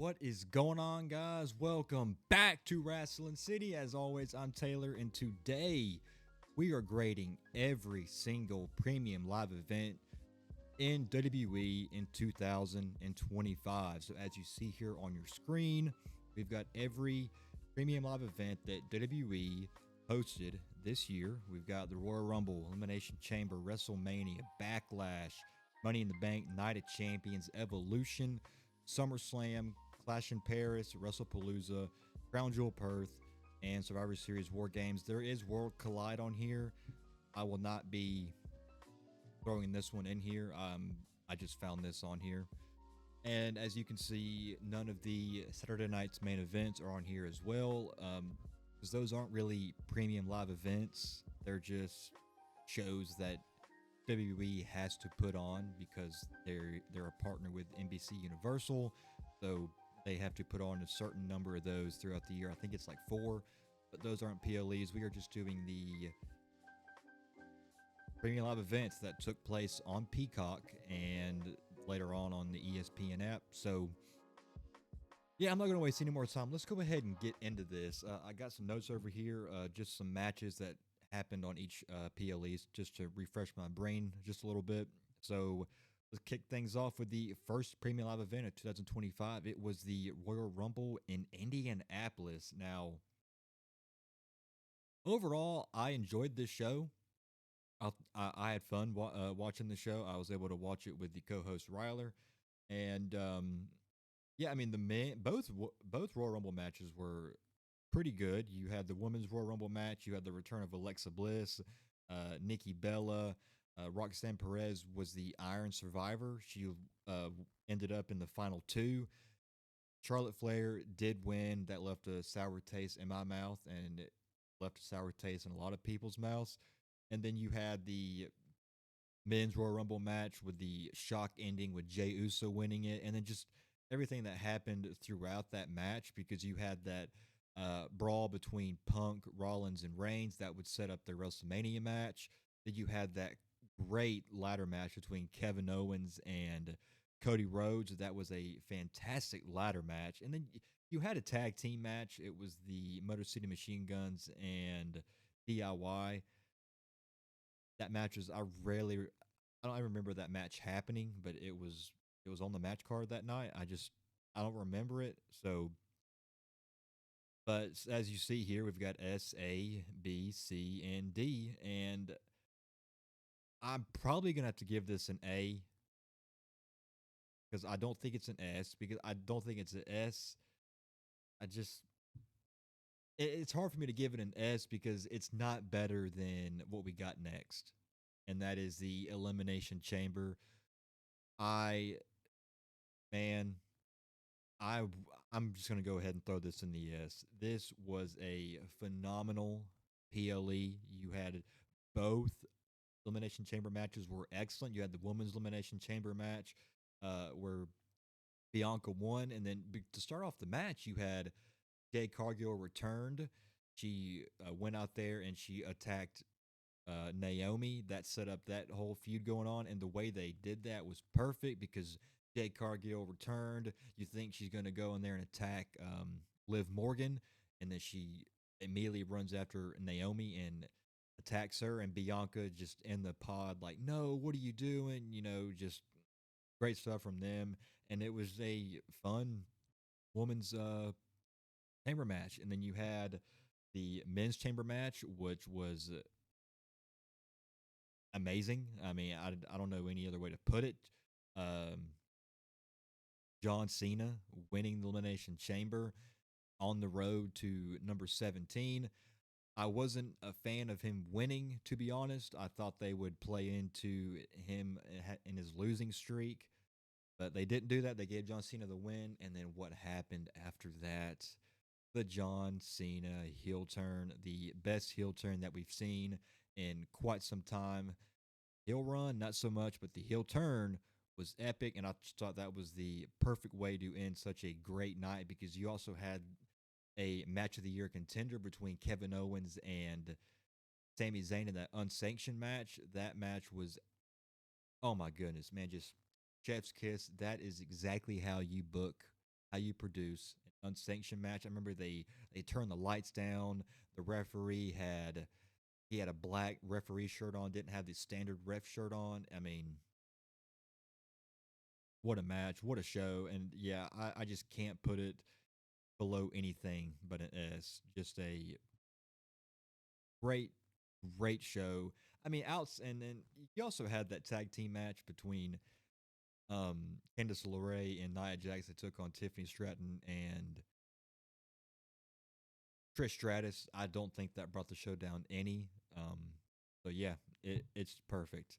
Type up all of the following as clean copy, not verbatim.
What is going on, guys? Welcome back to Wrestling City. As always, I'm Taylor, and today we are grading every single premium live event in WWE in 2025. So, as you see here on your screen, we've got every premium live event that WWE hosted this year. We've got the Royal Rumble, Elimination Chamber, WrestleMania, Backlash, Money in the Bank, Night of Champions, Evolution, SummerSlam, Clash in Paris, WrestlePalooza, Crown Jewel Perth, and Survivor Series War Games. There is World Collide on here. I will not be throwing this one in here. I just found this on here. And as you can see, none of the Saturday night's main events are on here as well, because those aren't really premium live events. They're just shows that WWE has to put on because they're a partner with NBC Universal, so they have to put on a certain number of those throughout the year. I think it's like 4, but those aren't PLEs. We are just doing the premium live events that took place on Peacock and later on the ESPN app. So yeah, I'm not going to waste any more time. Let's go ahead and get into this. I got some notes over here, just some matches that happened on each PLEs, just to refresh my brain just a little bit. So let's kick things off with the first premium live event of 2025. It was the Royal Rumble in Indianapolis. Now, overall, I enjoyed this show. I had fun watching the show. I was able to watch it with the co-host Ryler, and yeah, I mean both Royal Rumble matches were pretty good. You had the women's Royal Rumble match. You had the return of Alexa Bliss, Nikki Bella. Roxanne Perez was the Iron Survivor. She ended up in the final 2. Charlotte Flair did win. That left a sour taste in my mouth, and it left a sour taste in a lot of people's mouths. And then you had the men's Royal Rumble match with the shock ending with Jey Uso winning it, and then just everything that happened throughout that match, because you had that brawl between Punk, Rollins, and Reigns that would set up the WrestleMania match. Then you had that great ladder match between Kevin Owens and Cody Rhodes. That was a fantastic ladder match. And then you had a tag team match. It was the Motor City Machine Guns and DIY. That match was I don't remember that match happening, but it was on the match card that night. I don't remember it. So, but as you see here, we've got S, A, B, C, and D, and I'm probably gonna have to give this an A because I don't think it's an S, because I don't think it's an S. I just it's hard for me to give it an S because it's not better than what we got next, and that is the Elimination Chamber. I man, I I'm just gonna go ahead and throw this in the S. This was a phenomenal PLE. You had both elimination chamber matches were excellent. You had the women's elimination chamber match, where Bianca won, and then to start off the match, you had Jade Cargill returned. She went out there and she attacked Naomi. That set up that whole feud going on, and the way they did that was perfect because Jade Cargill returned. You think she's going to go in there and attack Liv Morgan, and then she immediately runs after Naomi and attacks her, and Bianca just in the pod like, "No, what are you doing?" Just great stuff from them, and it was a fun women's chamber match. And then you had the men's chamber match, which was amazing. I mean, I don't know any other way to put it. Um, John Cena winning the Elimination Chamber on the road to number 17. I wasn't a fan of him winning, to be honest. I thought they would play into him in his losing streak, but they didn't do that. They gave John Cena the win, and then what happened after that? The John Cena heel turn, the best heel turn that we've seen in quite some time. Heel run, not so much, but the heel turn was epic, and I just thought that was the perfect way to end such a great night, because you also had a match of the year contender between Kevin Owens and Sami Zayn in that unsanctioned match. That match was, oh my goodness, man, just chef's kiss. That is exactly how you book how you produce an unsanctioned match. I remember they turned the lights down. The referee had he had a black referee shirt on, didn't have the standard ref shirt on. I mean, what a match, what a show. And yeah, I just can't put it below anything but an S. Just a great, great show. I mean, outs and then you also had that tag team match between Candice LeRae and Nia Jax. That took on Tiffany Stratton and Trish Stratus. I don't think that brought the show down any. Um, so yeah, it's perfect.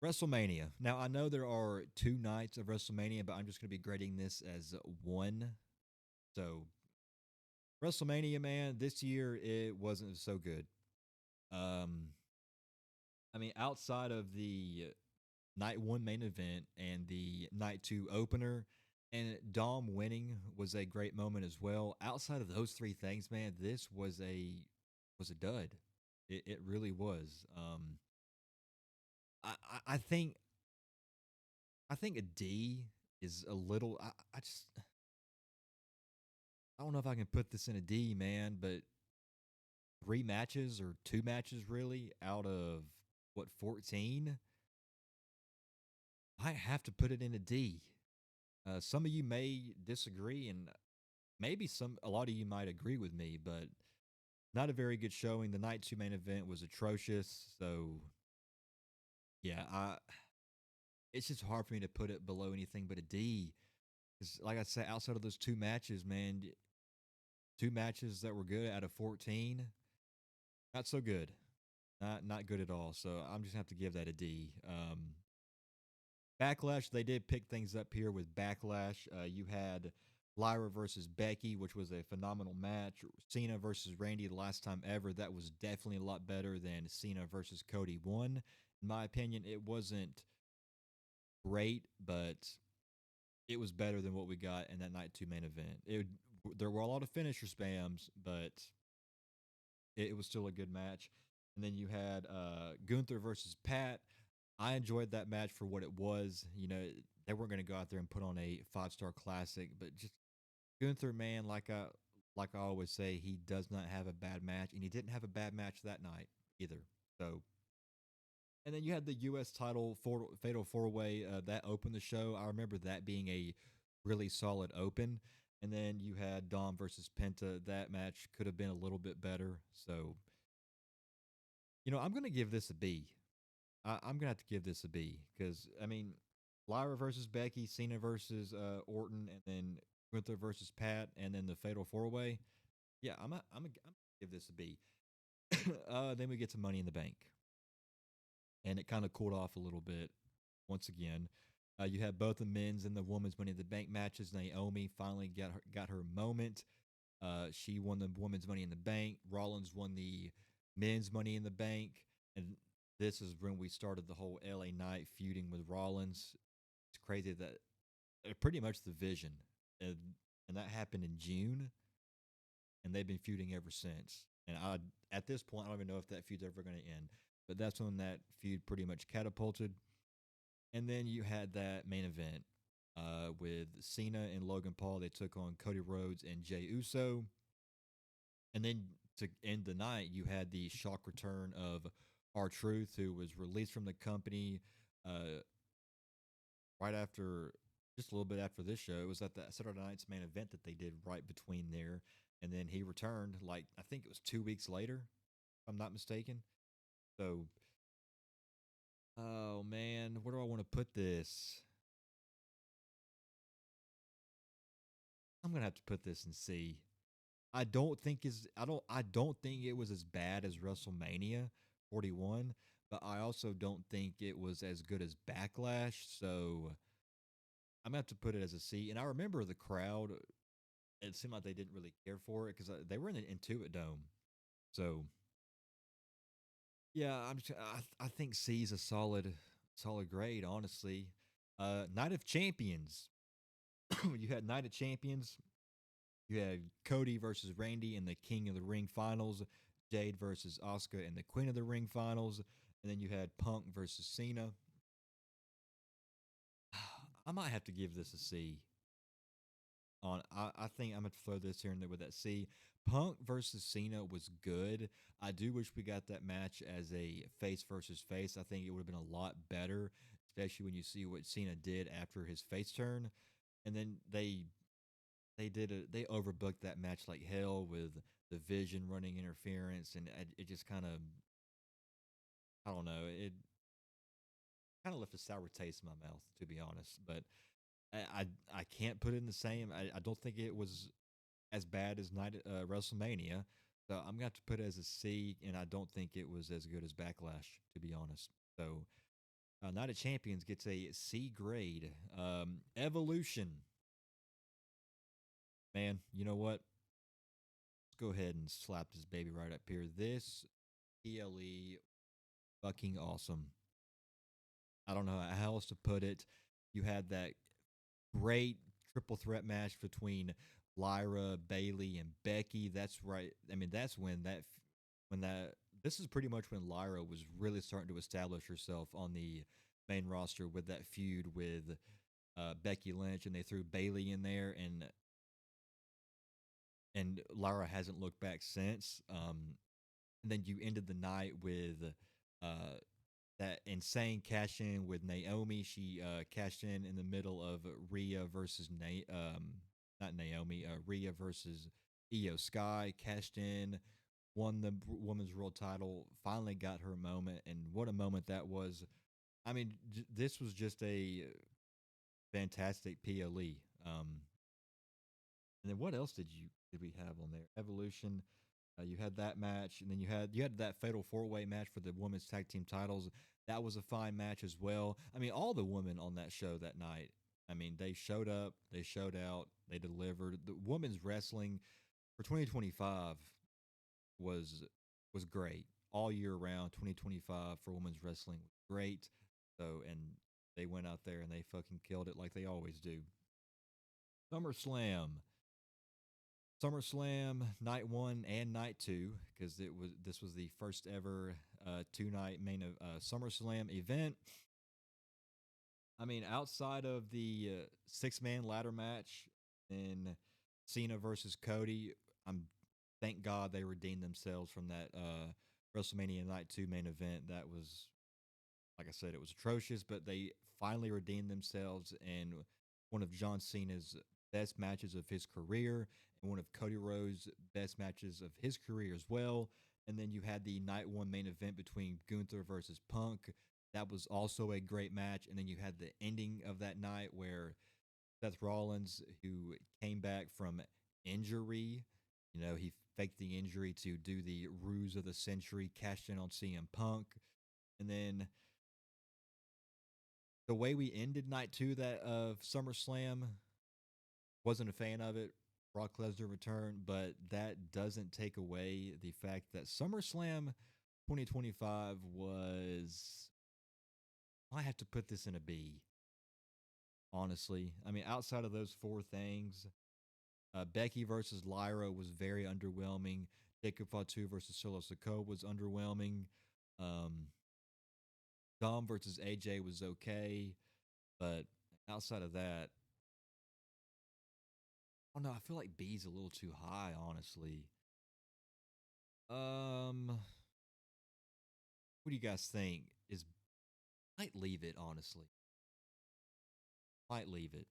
WrestleMania. Now I know there are 2 nights of WrestleMania, but I'm just going to be grading this as one. So WrestleMania, man, this year it wasn't so good. Um, I mean, outside of the night one main event and the night two opener, and Dom winning was a great moment as well. Outside of those three things, man, this was a dud. It really was. I think a D is a little. I just I don't know if I can put this in a D, man. But 3 matches or 2 matches really out of what 14, I have to put it in a D. Some of you may disagree, and maybe a lot of you might agree with me, but not a very good showing. The night two main event was atrocious. So yeah, it's just hard for me to put it below anything but a D. Because like I said, outside of those 2 matches, man, 2 matches that were good out of 14, not so good. Not good at all. So I'm just gonna have to give that a D. Backlash, they did pick things up here with Backlash. You had Lyra versus Becky, which was a phenomenal match. Cena versus Randy, the last time ever. That was definitely a lot better than Cena versus Cody 1. In my opinion, it wasn't great, but it was better than what we got in that night two main event. There were a lot of finisher spams, but it was still a good match. And then you had Gunther versus Pat. I enjoyed that match for what it was. You know, they weren't going to go out there and put on a 5-star classic, but just Gunther, man, like I always say, he does not have a bad match, and he didn't have a bad match that night either. So, and then you had the U.S. title Fatal 4 Way that opened the show. I remember that being a really solid open. And then you had Dom versus Penta. That match could have been a little bit better. So, I'm going to give this a B. I'm gonna have to give this a B because I mean, Lyra versus Becky, Cena versus Orton, and then Gunther versus Pat, and then the Fatal 4 Way. Yeah, I'm gonna give this a B. Then we get to Money in the Bank, and it kind of cooled off a little bit once again. You had both the men's and the women's Money in the Bank matches. Naomi finally got her moment. She won the women's Money in the Bank. Rollins won the men's Money in the Bank, and this is when we started the whole LA Knight feuding with Rollins. It's crazy that pretty much the vision, and that happened in June, and they've been feuding ever since. And at this point, I don't even know if that feud's ever going to end. But that's when that feud pretty much catapulted. And then you had that main event with Cena and Logan Paul. They took on Cody Rhodes and Jey Uso. And then to end the night, you had the shock return of R-Truth, who was released from the company uh, right after, just a little bit after this show. It was at the Saturday Night's main event that they did right between there. And then he returned, like, I think it was 2 weeks later, if I'm not mistaken. So, oh man, where do I want to put this? I'm gonna have to put this in C. I don't think it was as bad as WrestleMania 41, but I also don't think it was as good as Backlash. So I'm gonna have to put it as a C. And I remember the crowd; it seemed like they didn't really care for it because they were in the Intuit Dome. So yeah, I think C is a solid grade, honestly. Night of Champions. You had Night of Champions. You had Cody versus Randy in the King of the Ring finals, Jade versus Asuka in the Queen of the Ring finals, and then you had Punk versus Cena. I might have to give this a C. I think I'm gonna throw this here and there with that C. Punk versus Cena was good. I do wish we got that match as a face versus face. I think it would have been a lot better, especially when you see what Cena did after his face turn. And then they overbooked that match like hell with the Vision running interference, and it just kind of, I don't know, it kind of left a sour taste in my mouth, to be honest. But I can't put it in the same. I don't think it was as bad as WrestleMania. So I'm gonna have to put it as a C, and I don't think it was as good as Backlash, to be honest. So Night of Champions gets a C grade. Evolution, man. You know what? Let's go ahead and slap this baby right up here. This PLE fucking awesome. I don't know how else to put it. You had that great triple threat match between Lyra, Bailey, and Becky. That's right. I mean, that's when that this is pretty much when Lyra was really starting to establish herself on the main roster with that feud with Becky Lynch, and they threw Bailey in there, and Lyra hasn't looked back since. And then you ended the night with uh, that insane cash in with Naomi. She cashed in the middle of Rhea versus not Naomi, Rhea versus Io Sky. Cashed in, won the women's world title. Finally got her moment, and what a moment that was! I mean, this was just a fantastic PLE. And then what else did we have on there? Evolution. You had that match, and then you had that fatal four way match for the women's tag team titles. That was a fine match as well. I mean, all the women on that show that night. I mean, they showed up, they showed out, they delivered. The women's wrestling for 2025 was was great all year round. 2025 for women's wrestling was great. So, and they went out there and they fucking killed it like they always do. SummerSlam. SummerSlam night one and night two, because this was the first ever 2 night main of SummerSlam event. I mean, outside of the 6 man ladder match in Cena versus Cody, I'm thank God they redeemed themselves from that WrestleMania night two main event. That was, like I said, it was atrocious, but they finally redeemed themselves in one of John Cena's best matches of his career and one of Cody Rhodes' best matches of his career as well. And then you had the night one main event between Gunther versus Punk. That was also a great match. And then you had the ending of that night where Seth Rollins, who came back from injury, he faked the injury to do the ruse of the century, cashed in on CM Punk. And then the way we ended night two that of SummerSlam, wasn't a fan of it. Brock Lesnar return, but that doesn't take away the fact that SummerSlam 2025 was. I have to put this in a B. Honestly, I mean, outside of those four things, Becky versus Lyra was very underwhelming. Jacob Fatu versus Solo Sikoa was underwhelming. Um, Dom versus AJ was okay, but outside of that, oh no, I feel like B's a little too high, honestly. What do you guys think? Is Might leave it, honestly. Might leave it.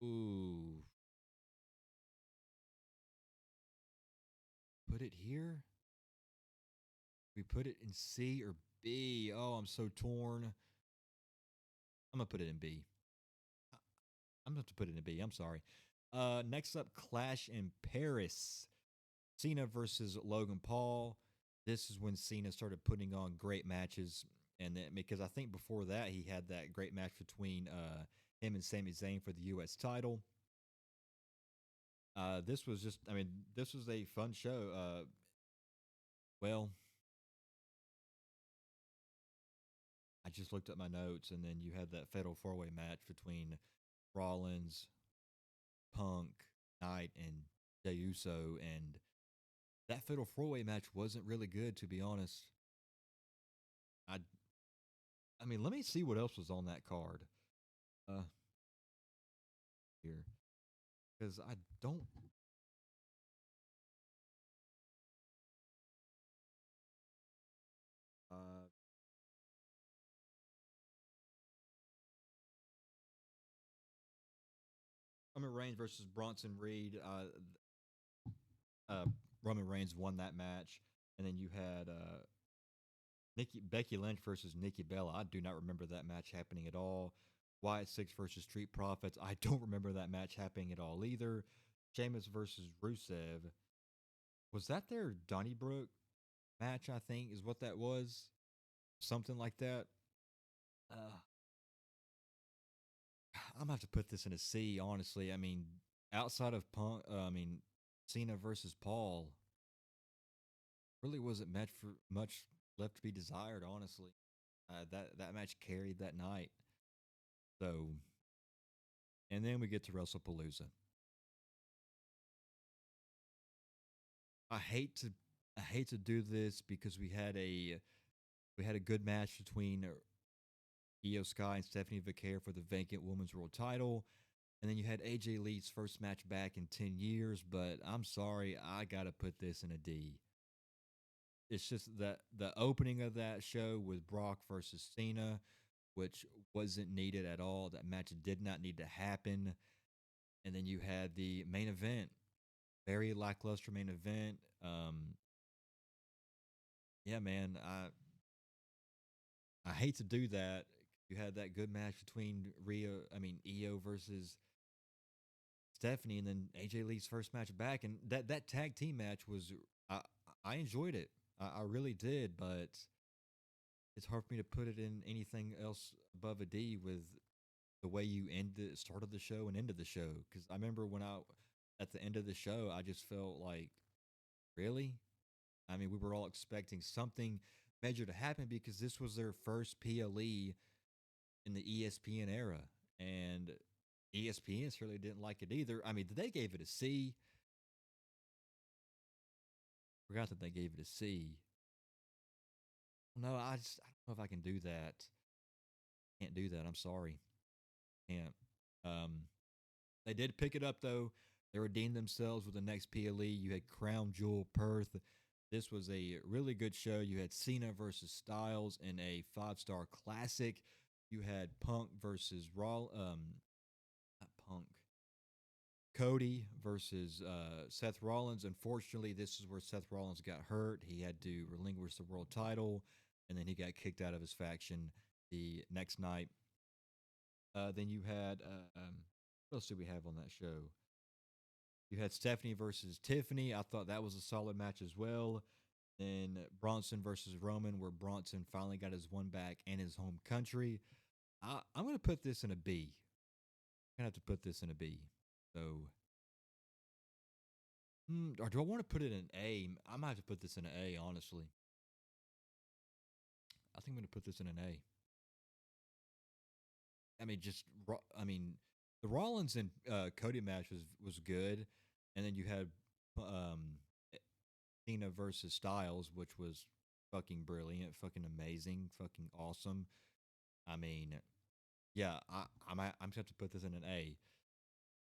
Ooh, put it here. We put it in C or B. Oh, I'm so torn. I'm gonna put it in B. I'm gonna have to put it in B. I'm sorry. Next up, Clash in Paris. Cena versus Logan Paul. This is when Cena started putting on great matches, and then, because I think before that he had that great match between him and Sami Zayn for the U.S. title. This was just, I mean, this was a fun show. Well, I just looked at my notes, and then you had that fatal four way match between Rollins, Punk, Knight, and Jey Uso, and that fatal four way match wasn't really good, to be honest. I I mean, let me see what else was on that card. because I don't. Uh, Roman Reigns versus Bronson Reed. Uh, Roman Reigns won that match, and then you had Nikki Becky Lynch versus Nikki Bella. I do not remember that match happening at all. Wyatt Six versus Street Profits. I don't remember that match happening at all either. Sheamus versus Rusev. Was that their Donnybrook match? I think is what that was. Something like that. Uh, I'm gonna have to put this in a C. Honestly, I mean, outside of Punk, I mean, Cena versus Paul really wasn't meant for much left to be desired. Honestly, that match carried that night. So, and then we get to WrestlePalooza. I hate to I hate to do this because we had a good match between Io Sky and Stephanie Vicaire for the vacant Women's World Title, and then you had AJ Lee's first match back in 10 years. But I'm sorry, I gotta put this in a D. It's just that the opening of that show with Brock versus Cena, which wasn't needed at all. That match did not need to happen. And then you had the main event, very lackluster main event. Yeah, man, I hate to do that. You had that good match between Io versus Stephanie, and then AJ Lee's first match back, and that tag team match was I I enjoyed it. I really did, but it's hard for me to put it in anything else above a D with the way you started the show and ended the show. Because I remember when I at the end of the show, I just felt like, really? I mean, we were all expecting something major to happen because this was their first PLE in the ESPN era, and ESPN certainly didn't like it either. I mean, they gave it a C. Forgot that they gave it a C. No, I don't know if I can do that. Can't do that. I'm sorry. Can't. Um, they did pick it up though. They redeemed themselves with the next PLE. You had Crown Jewel Perth. This was a really good show. You had Cena versus Styles in a 5-star classic. You had Punk versus not Punk, Cody versus Seth Rollins. Unfortunately, this is where Seth Rollins got hurt. He had to relinquish the world title, and then he got kicked out of his faction the next night. Then you had what else did we have on that show? You had Stephanie versus Tiffany. I thought that was a solid match as well. Then Bronson versus Roman, where Bronson finally got his one back in his home country. I'm going to put this in a B. I'm going to have to put this in a B. So, or do I want to put it in A? I might have to put this in an A, honestly. I think I'm going to put this in an A. I mean, I mean, the Rollins and Cody match was good, and then you had um, Cena versus Styles, which was fucking brilliant, fucking amazing, fucking awesome. I mean, yeah, I'm just have to put this in an A.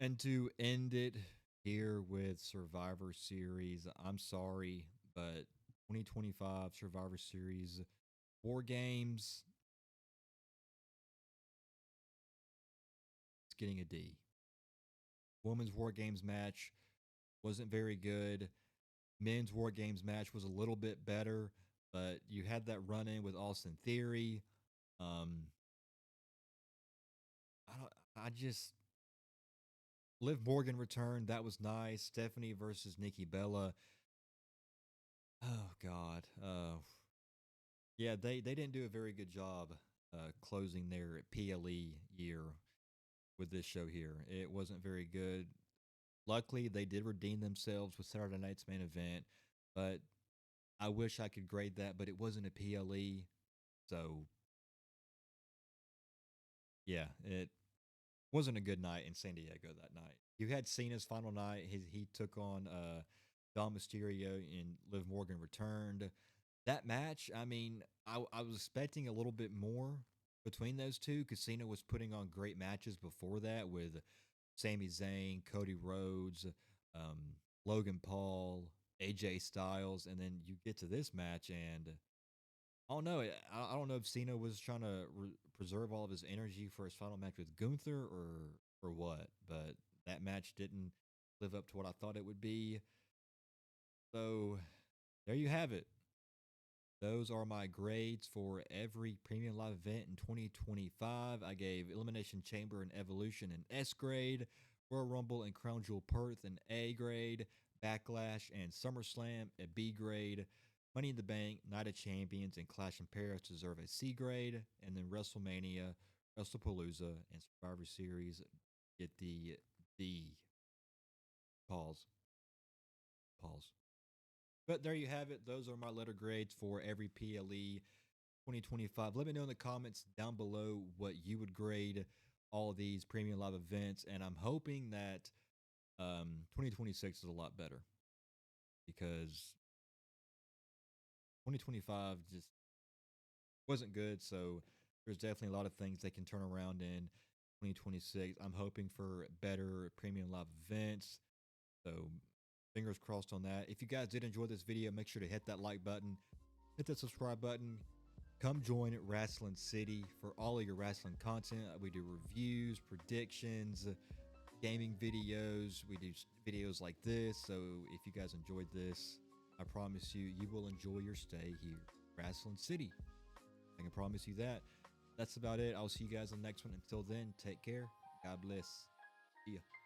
And to end it here with Survivor Series, I'm sorry, but 2025 Survivor Series War Games, it's getting a D. Women's War Games match wasn't very good. Men's War Games match was a little bit better, but you had that run in with Austin Theory. Um, I don't. I just Liv Morgan returned. That was nice. Stephanie versus Nikki Bella. Oh God. Yeah, they didn't do a very good job closing their PLE year with this show here. It wasn't very good. Luckily, they did redeem themselves with Saturday night's main event, but I wish I could grade that, but it wasn't a PLE. So yeah, it wasn't a good night in San Diego that night. You had Cena's final night. He took on Dom Mysterio and Liv Morgan returned. That match, I mean, I was expecting a little bit more between those two because Cena was putting on great matches before that with Sami Zayn, Cody Rhodes, Logan Paul, AJ Styles, and then you get to this match, and I don't know. I don't know if Cena was trying to preserve all of his energy for his final match with Gunther or what, but that match didn't live up to what I thought it would be. So there you have it. Those are my grades for every premium live event in 2025. I gave Elimination Chamber and Evolution an S grade, Royal Rumble and Crown Jewel Perth an A grade, Backlash and SummerSlam a B grade, Money in the Bank, Night of Champions, and Clash in Paris deserve a C grade, and then WrestleMania, WrestlePalooza, and Survivor Series get the D. Pause. Pause. But there you have it. Those are my letter grades for every PLE 2025. Let me know in the comments down below what you would grade all of these premium live events. And I'm hoping that 2026 is a lot better because 2025 just wasn't good. So there's definitely a lot of things they can turn around in 2026. I'm hoping for better premium live events. So fingers crossed on that. If you guys did enjoy this video, make sure to hit that like button, hit that subscribe button. Come join Wrestling City for all of your wrestling content. We do reviews, predictions, gaming videos. We do videos like this. So if you guys enjoyed this, I promise you, you will enjoy your stay here, Wrestling City. I can promise you that. That's about it. I'll see you guys on the next one. Until then, take care. God bless. See ya.